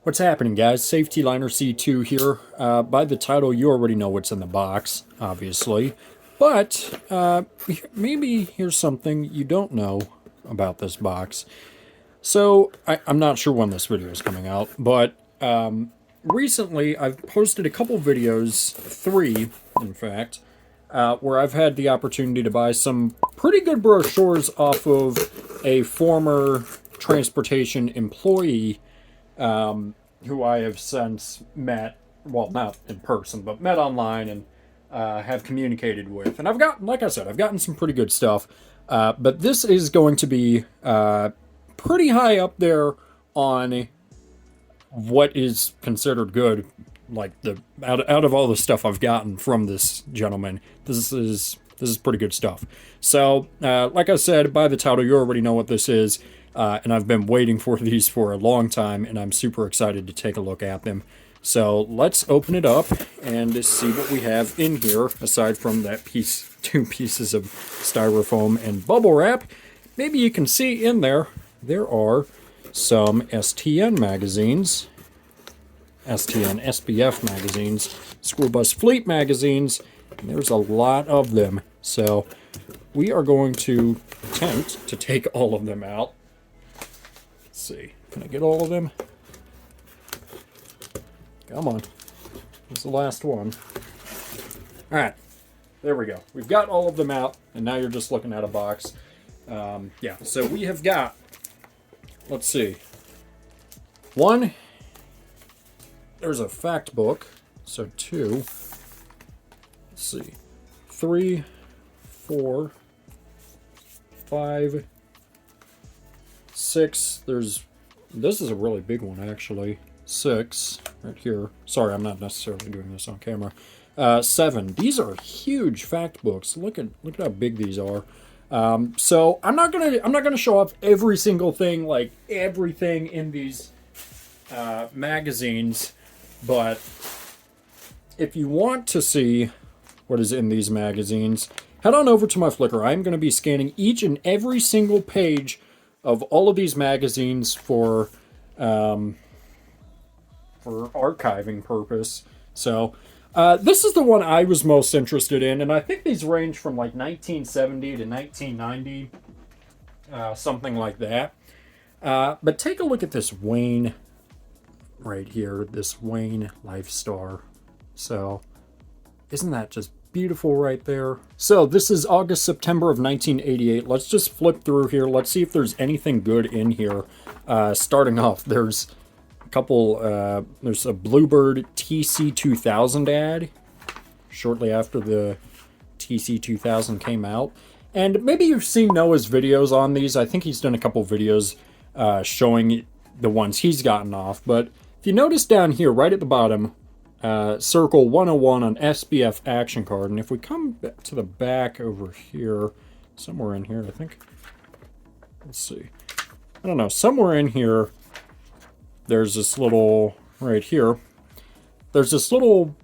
What's happening, guys? Safety Liner C2 here. By the title, you already know what's in the box, obviously. But maybe here's something you don't know about this box. So, I'm not sure when this video is coming out, but recently I've posted a couple videos, 3 in fact, where I've had the opportunity to buy some pretty good brochures off of a former transportation employee who I have since met, well, not in person, but met online and have communicated with. And I've gotten, like I said, I've gotten some pretty good stuff. But this is going to be pretty high up there on what is considered good. Like the out of all the stuff I've gotten from this gentleman, this is pretty good stuff. So, like I said, by the title, you already know what this is. And I've been waiting for these for a long time, and I'm super excited to take a look at them. So let's open it up and see what we have in here, aside from that piece, 2 pieces of styrofoam and bubble wrap. Maybe you can see in there, there are some STN magazines, STN SBF magazines, School Bus Fleet magazines, and there's a lot of them. So we are going to attempt to take all of them out. See, can I get all of them? Come on. This is the last one. Alright, there we go. We've got all of them out, and now you're just looking at a box. Yeah, so we have got, let's see. 1, there's a fact book. So 2, let's see. 3, 4, 5, 6, this is a really big one actually. 6, right here. Sorry, I'm not necessarily doing this on camera. 7, these are huge fact books. Look at how big these are. So I'm not gonna show off every single thing, like everything in these magazines, but if you want to see what is in these magazines, head on over to my Flickr. I'm going to be scanning each and every single page of all of these magazines for archiving purpose. So this is the one I was most interested in, and I think these range from like 1970 to 1990, something like that. But take a look at this Wayne right here, this Wayne Lifestar. So isn't that just beautiful right there? So this is August, September of 1988. Let's just flip through here. Let's see if there's anything good in here. Starting off, there's a couple, there's a Bluebird TC2000 ad shortly after the TC2000 came out. And maybe you've seen Noah's videos on these. I think he's done a couple videos showing the ones he's gotten off. But if you notice down here, right at the bottom, circle 101 on SBF action card. And if we come back to the back over here, somewhere in here, I think. Let's see. I don't know. Somewhere in here, there's this little, right here, there's this little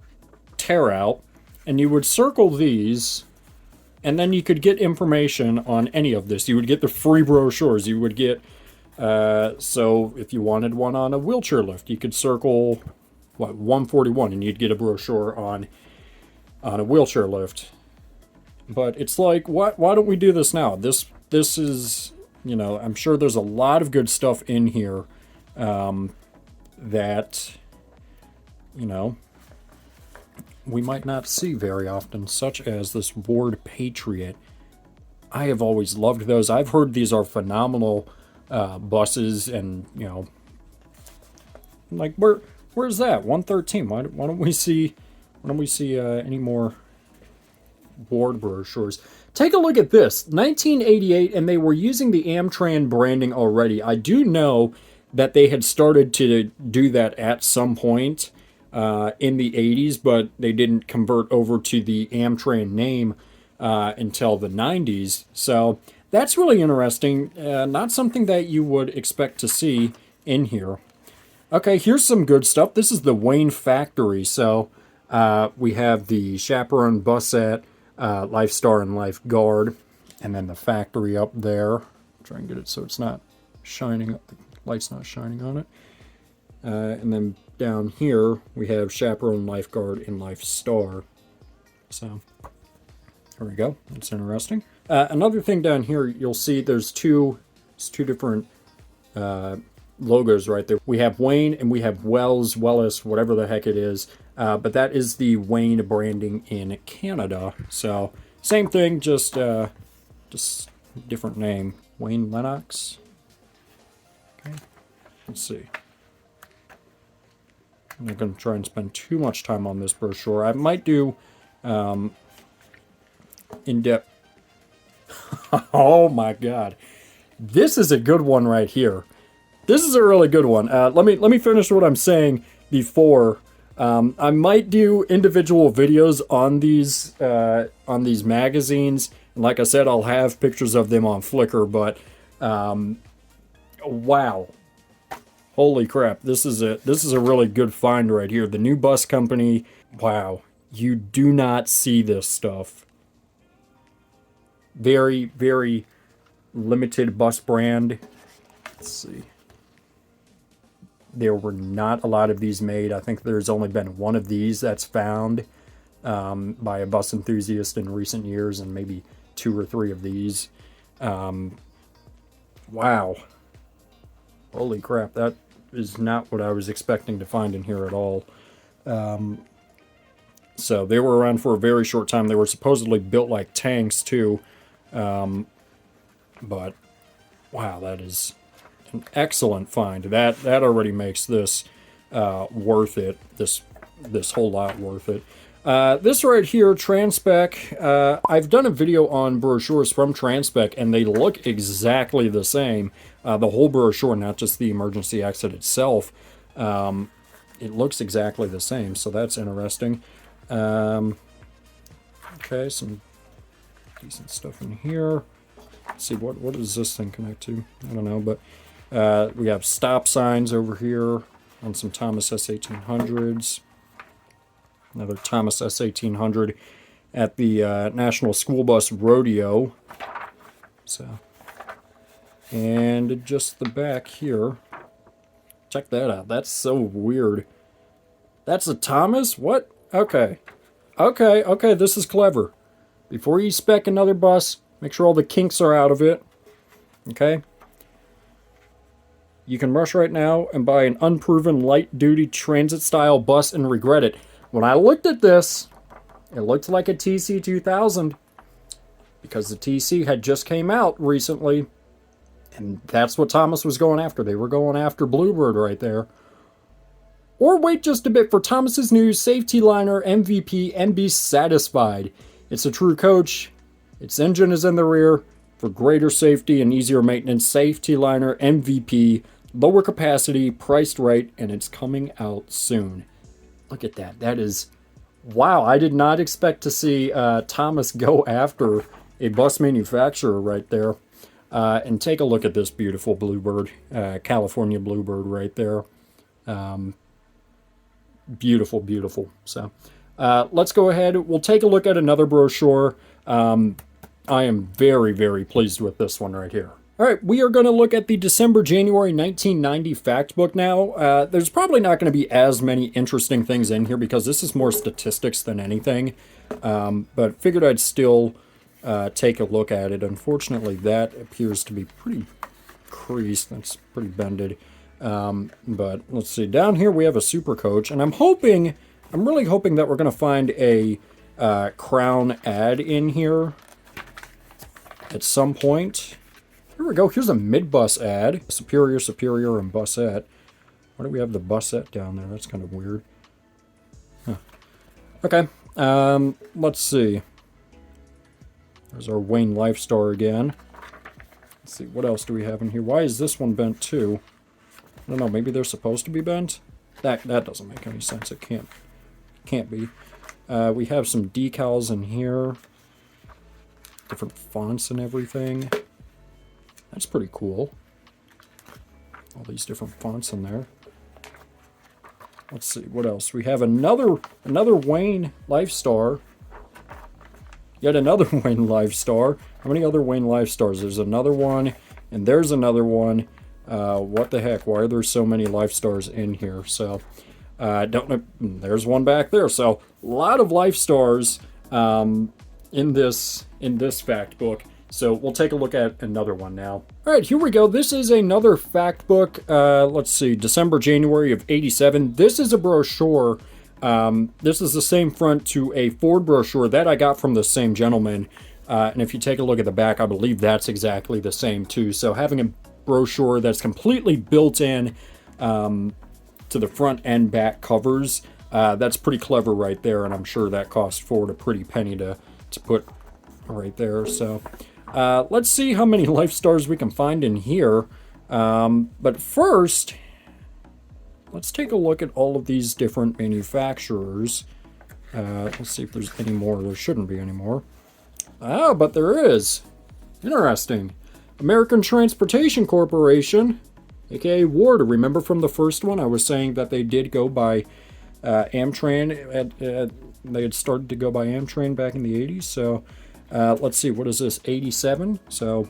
tear out. And you would circle these, and then you could get information on any of this. You would get the free brochures. You would get, so if you wanted one on a wheelchair lift, you could circle 141, and you'd get a brochure on a wheelchair lift. But it's like, why don't we do this now? This is, you know, I'm sure there's a lot of good stuff in here that, you know, we might not see very often, such as this Ward Patriot. I have always loved those. I've heard these are phenomenal buses, and, you know, like, where's that 113? Why don't we see any more Ward brochures? Take a look at this, 1988, and they were using the Amtran branding already. I do know that they had started to do that at some point in the 80s, but they didn't convert over to the Amtran name until the 90s. So that's really interesting. Not something that you would expect to see in here. Okay, here's some good stuff. This is the Wayne Factory. So we have the Chaperone Busette, Lifestar and Lifeguard, and then the factory up there. Try and get it so it's not shining, the light's not shining on it. And then down here, we have Chaperone, Lifeguard, and Life Star. So, there we go. That's interesting. Another thing down here, you'll see there's two different logos right there. We have Wayne and we have Wells, whatever the heck it is. But that is the Wayne branding in Canada. So, same thing, just different name. Wayne Lennox. Okay, let's see. I'm not going to try and spend too much time on this brochure. I might do in-depth. Oh my god. This is a good one right here. This is a really good one. Let me finish what I'm saying before. I might do individual videos on these magazines. And like I said, I'll have pictures of them on Flickr, but wow. Holy crap, this is a really good find right here. The New Bus Company. Wow. You do not see this stuff. Very, very limited bus brand. Let's see. There were not a lot of these made. I think there's only been one of these that's found by a bus enthusiast in recent years, and maybe 2 or 3 of these. Wow. Holy crap, that is not what I was expecting to find in here at all. So they were around for a very short time. They were supposedly built like tanks too. But wow, that is an excellent find. That already makes this worth it. This whole lot worth it. This right here, Transpec. I've done a video on brochures from Transpec, and they look exactly the same. The whole brochure, not just the emergency exit itself. It looks exactly the same, so that's interesting. Okay, some decent stuff in here. Let's see, what does this thing connect to? I don't know, but we have stop signs over here on some Thomas S1800s. Another Thomas S1800 at the National School Bus Rodeo. So, and just the back here. Check that out. That's so weird. That's a Thomas? What? Okay. Okay, this is clever. Before you spec another bus, make sure all the kinks are out of it. Okay? You can rush right now and buy an unproven light-duty transit-style bus and regret it. When I looked at this, it looked like a TC2000 because the TC had just came out recently, and that's what Thomas was going after. They were going after Bluebird right there. Or wait just a bit for Thomas's new safety liner MVP and be satisfied. It's a true coach. Its engine is in the rear for greater safety and easier maintenance. Safety liner MVP, lower capacity, priced right, and it's coming out soon. Look at that. That is, wow. I did not expect to see Thomas go after a bus manufacturer right there. And take a look at this beautiful Bluebird, California Bluebird right there. Beautiful, beautiful. So let's go ahead. We'll take a look at another brochure. I am very, very pleased with this one right here. All right, we are going to look at the December-January 1990 fact book now. There's probably not going to be as many interesting things in here because this is more statistics than anything. But figured I'd still take a look at it. Unfortunately, that appears to be pretty creased. That's pretty bended. But let's see. Down here we have a super coach, and I'm really hoping that we're going to find a Crown ad in here at some point. Here we go. Here's a mid-bus ad. Superior, and busette. Why do we have the busette down there? That's kind of weird. Huh. Okay. Let's see. There's our Wayne Lifestar again. Let's see. What else do we have in here? Why is this one bent too? I don't know. Maybe they're supposed to be bent? That doesn't make any sense. It can't be. We have some decals in here. Different fonts and everything. That's pretty cool. All these different fonts in there. Let's see, what else? We have another Wayne Lifestar. Yet another Wayne Lifestar. How many other Wayne Lifestars? There's another one, and there's another one. What the heck? Why are there so many LifeStars in here? So, don't know. There's one back there. So, a lot of LifeStars in this fact book. So we'll take a look at another one now. All right, here we go. This is another fact book. Let's see, December, January of '87. This is a brochure. This is the same front to a Ford brochure that I got from the same gentleman. And if you take a look at the back, I believe that's exactly the same too. So having a brochure that's completely built in to the front and back covers, that's pretty clever right there. And I'm sure that cost Ford a pretty penny to put right there. So let's see how many LifeStars we can find in here. But first, let's take a look at all of these different manufacturers. Let's see if there's any more. There shouldn't be any more. Ah, but there is. Interesting. American Transportation Corporation, aka Ward. Remember from the first one, I was saying that they did go by Amtran. They had started to go by Amtran back in the 80s. So let's see, what is this, 87? So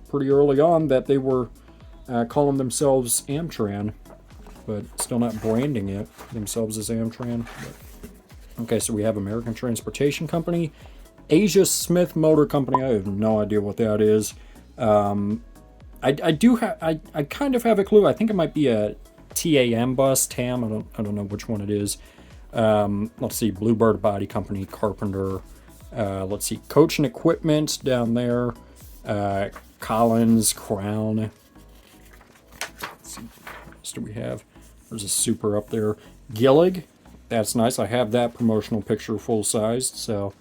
pretty early on that they were calling themselves Amtran, but still not branding it themselves as Amtran. But, okay, so we have American Transportation Company, Asia Smith Motor Company. I have no idea what that is. I do have, I kind of have a clue. I think it might be a TAM bus, TAM. I don't know which one it is. Let's see, Bluebird Body Company, Carpenter. Let's see, Coach and Equipment down there. Collins, Crown. Let's see, what else do we have? There's a Super up there. Gillig, that's nice. I have that promotional picture full-sized, so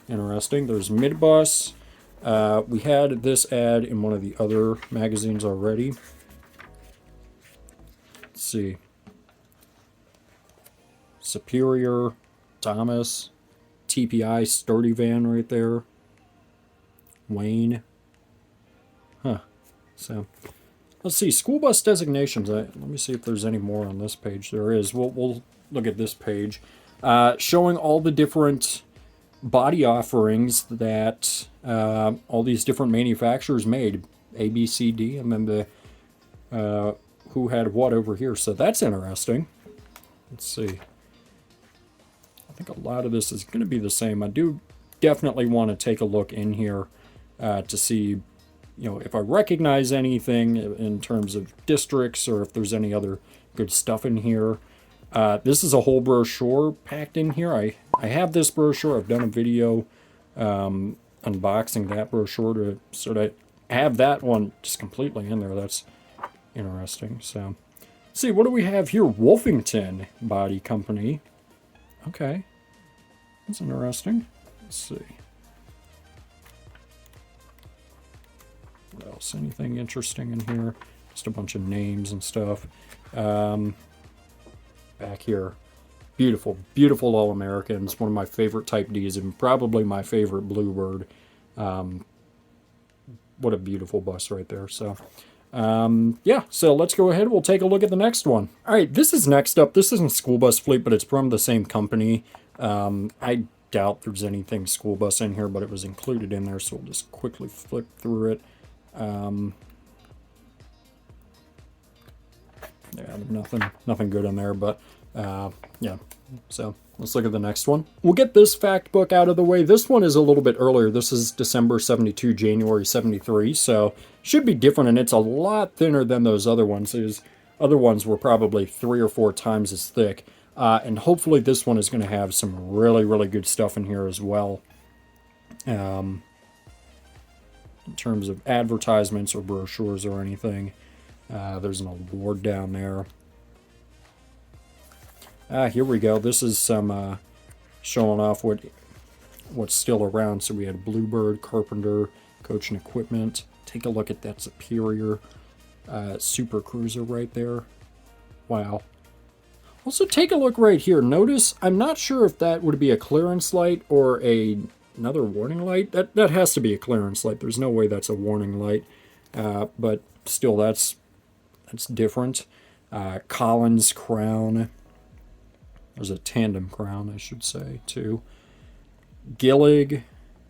interesting. There's Midbus. We had this ad in one of the other magazines already. Let's see. Superior, Thomas, TPI, Sturdy Van right there. Wayne. Huh. So, let's see. School bus designations. Let me see if there's any more on this page. There is. We'll look at this page. Showing all the different body offerings that all these different manufacturers made. A, B, C, D, and then the who had what over here. So that's interesting. Let's see. I think a lot of this is going to be the same. I do definitely want to take a look in here to see, if I recognize anything in terms of districts or if there's any other good stuff in here. This is a whole brochure packed in here. I have this brochure. I've done a video unboxing that brochure so that I have that one just completely in there. That's interesting. So, let's see, what do we have here? Wolfington Body Company. Okay, that's interesting. Let's see. What else? Anything interesting in here? Just a bunch of names and stuff. Back here. Beautiful, beautiful All-Americans. One of my favorite Type Ds and probably my favorite Bluebird. What a beautiful bus right there. So, yeah, so let's go ahead. We'll take a look at the next one. All right, this is next up. This isn't School Bus Fleet, but it's from the same company. I doubt there's anything school bus in here, but it was included in there, so we'll just quickly flick through it. Yeah, nothing good in there, but yeah. So let's look at the next one. We'll get this fact book out of the way. This one is a little bit earlier. This is December 72, January 73, so should be different, and it's a lot thinner than those other ones. Those other ones were probably 3 or 4 times as thick, and hopefully this one is going to have some really, really good stuff in here as well. In terms of advertisements or brochures or anything. There's an award down there. Here we go. This is some showing off what's still around. So we had Bluebird, Carpenter, Coach and Equipment. Take a look at that Superior Super Cruiser right there. Wow. Also, take a look right here. Notice, I'm not sure if that would be a clearance light or another warning light. That has to be a clearance light. There's no way that's a warning light. But still, that's different. Collins Crown. There's a tandem crown, I should say, too. Gillig,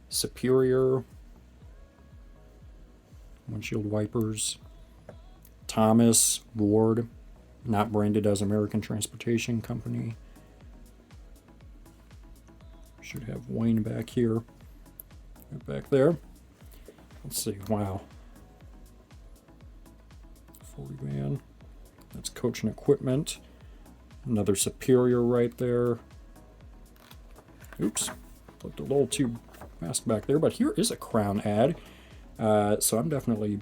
Superior, windshield wipers. Thomas Ward, not branded as American Transportation Company. Should have Wayne back here. Right back there. Let's see. Wow. 40 van. That's Coach and Equipment. Another Superior right there. Oops. Flipped a little too fast back there. But here is a Crown ad. So I'm definitely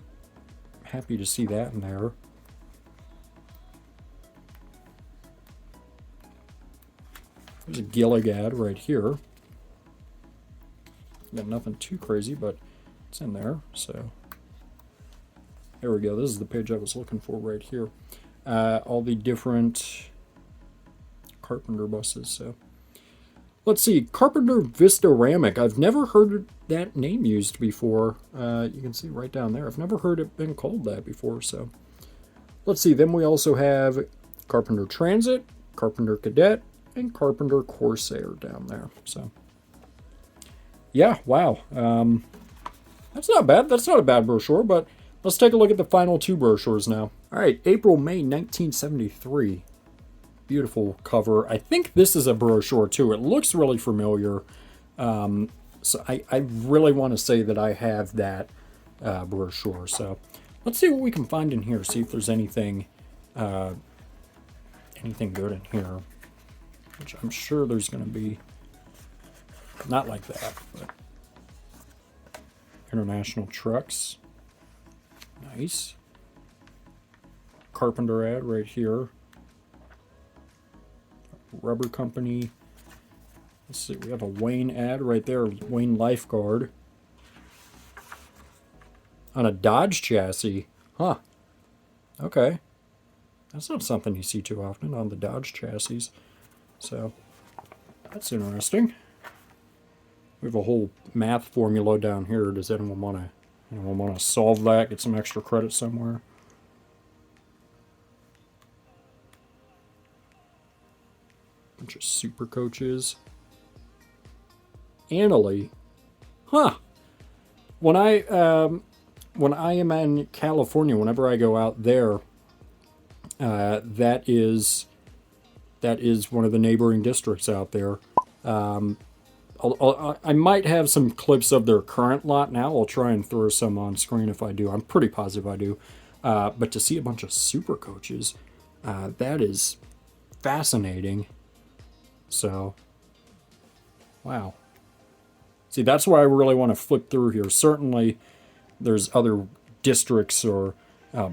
happy to see that in there. There's a Gillig ad right here. Got nothing too crazy, but it's in there. So there we go. This is the page I was looking for right here. All the different Carpenter buses. So let's see. Carpenter Vistaramic. I've never heard that name used before. You can see right down there. I've never heard it been called that before. So let's see. Then we also have Carpenter Transit, Carpenter Cadet, and Carpenter Corsair down there. So yeah, wow. That's not bad. That's not a bad brochure, but let's take a look at the final two brochures now. All right, April, May 1973. Beautiful cover. I think this is a brochure too. It looks really familiar. So I really want to say that I have that brochure. So let's see what we can find in here. See if there's anything good in here. Which I'm sure there's going to be. Not like that, but International Trucks. Nice. Carpenter ad right here. Rubber Company. Let's see, we have a Wayne ad right there. Wayne Lifeguard. On a Dodge chassis. Huh. Okay. That's not something you see too often on the Dodge chassis. So, that's interesting. We have a whole math formula down here. Does anyone want to solve that? Get some extra credit somewhere? Bunch of super coaches. Annalee. Huh. When I am in California, whenever I go out there, that is one of the neighboring districts out there. I might have some clips of their current lot now. I'll try and throw some on screen if I do. I'm pretty positive I do. But to see a bunch of super coaches, that is fascinating. So, wow. See, that's why I really want to flip through here. Certainly, there's other districts or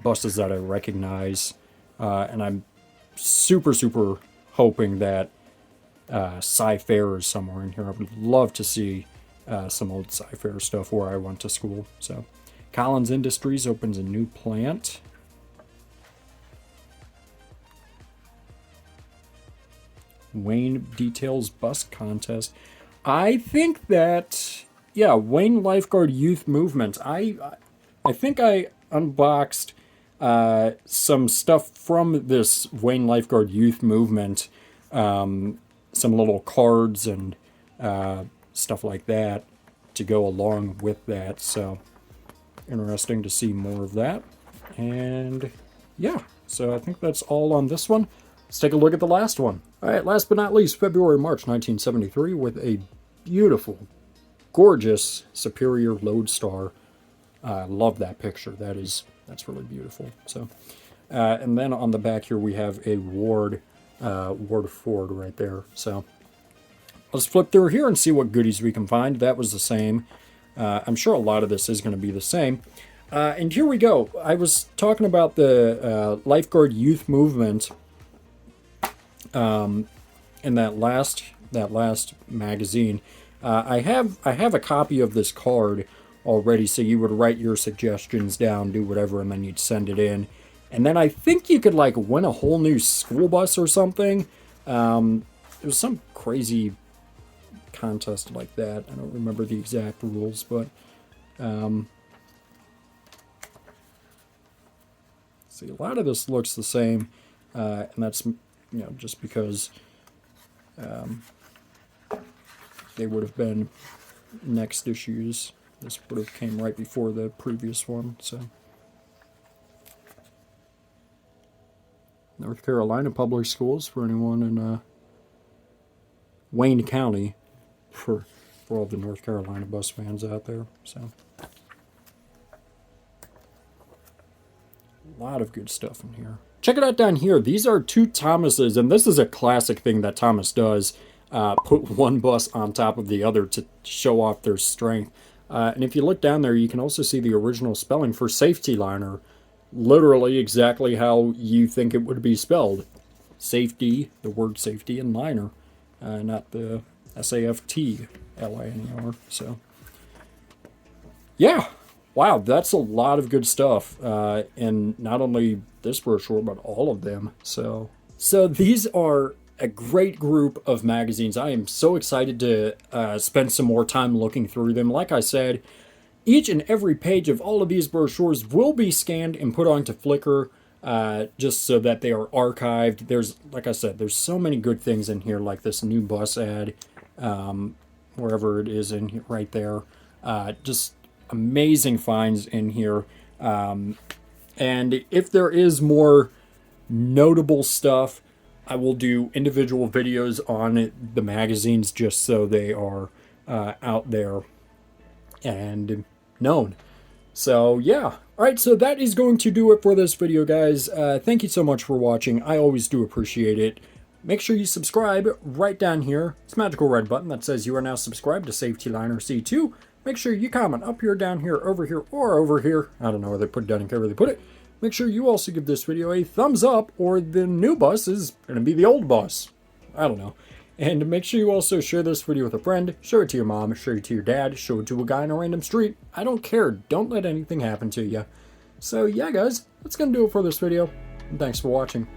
buses that I recognize. And I'm super, super hoping that SciFi is somewhere in here. I would love to see some old SciFi stuff where I went to school. So, Collins Industries opens a new plant. Wayne details bus contest. I think that, yeah, Wayne Lifeguard Youth Movement. I think I unboxed some stuff from this Wayne Lifeguard Youth Movement. Some little cards and stuff like that to go along with that. So interesting to see more of that. And yeah, so I think that's all on this one. Let's take a look at the last one. All right, last but not least, February, March 1973 with a beautiful, gorgeous Superior Lodestar. I love that picture. That's really beautiful. So, and then on the back here we have a Ward Ford right there. So let's flip through here and see what goodies we can find. That was the same. I'm sure a lot of this is going to be the same. And here we go. I was talking about the Lifeguard Youth Movement in that last magazine. I have a copy of this card already, so you would write your suggestions down, do whatever, and then you'd send it in. And then I think you could like win a whole new school bus or something. It was some crazy contest like that. I don't remember the exact rules, but see, a lot of this looks the same, and that's just because they would have been next issues. This would have came right before the previous one, so. North Carolina Public Schools for anyone in Wayne County, for all the North Carolina bus fans out there. So, a lot of good stuff in here. Check it out down here. These are two Thomases, and this is a classic thing that Thomas does. Put one bus on top of the other to show off their strength. And if you look down there, you can also see the original spelling for safety liner. Literally exactly how you think it would be spelled. Safety, the word safety, and liner. Not the SAFTLINER. So, yeah. Wow, that's a lot of good stuff. And not only this brochure, but all of them. So these are a great group of magazines. I am so excited to spend some more time looking through them. Like I said, each and every page of all of these brochures will be scanned and put onto Flickr, just so that they are archived. There's, like I said, there's so many good things in here, like this new bus ad, wherever it is in here, right there. Just amazing finds in here. And if there is more notable stuff, I will do individual videos on the magazines just so they are out there and known. So yeah. All right, so that is going to do it for this video, guys. Thank you so much for watching. I always do appreciate it. Make sure you subscribe right down here. It's a magical red button that says you are now subscribed to Safety Liner C2. Make sure you comment up here, down here, over here, or over here. I don't know where they put it, I don't care where they put it. Make sure you also give this video a thumbs up, or the new bus is going to be the old bus. I don't know. And make sure you also share this video with a friend. Show it to your mom, show it to your dad, show it to a guy in a random street. I don't care. Don't let anything happen to you. So yeah, guys, that's going to do it for this video. And thanks for watching.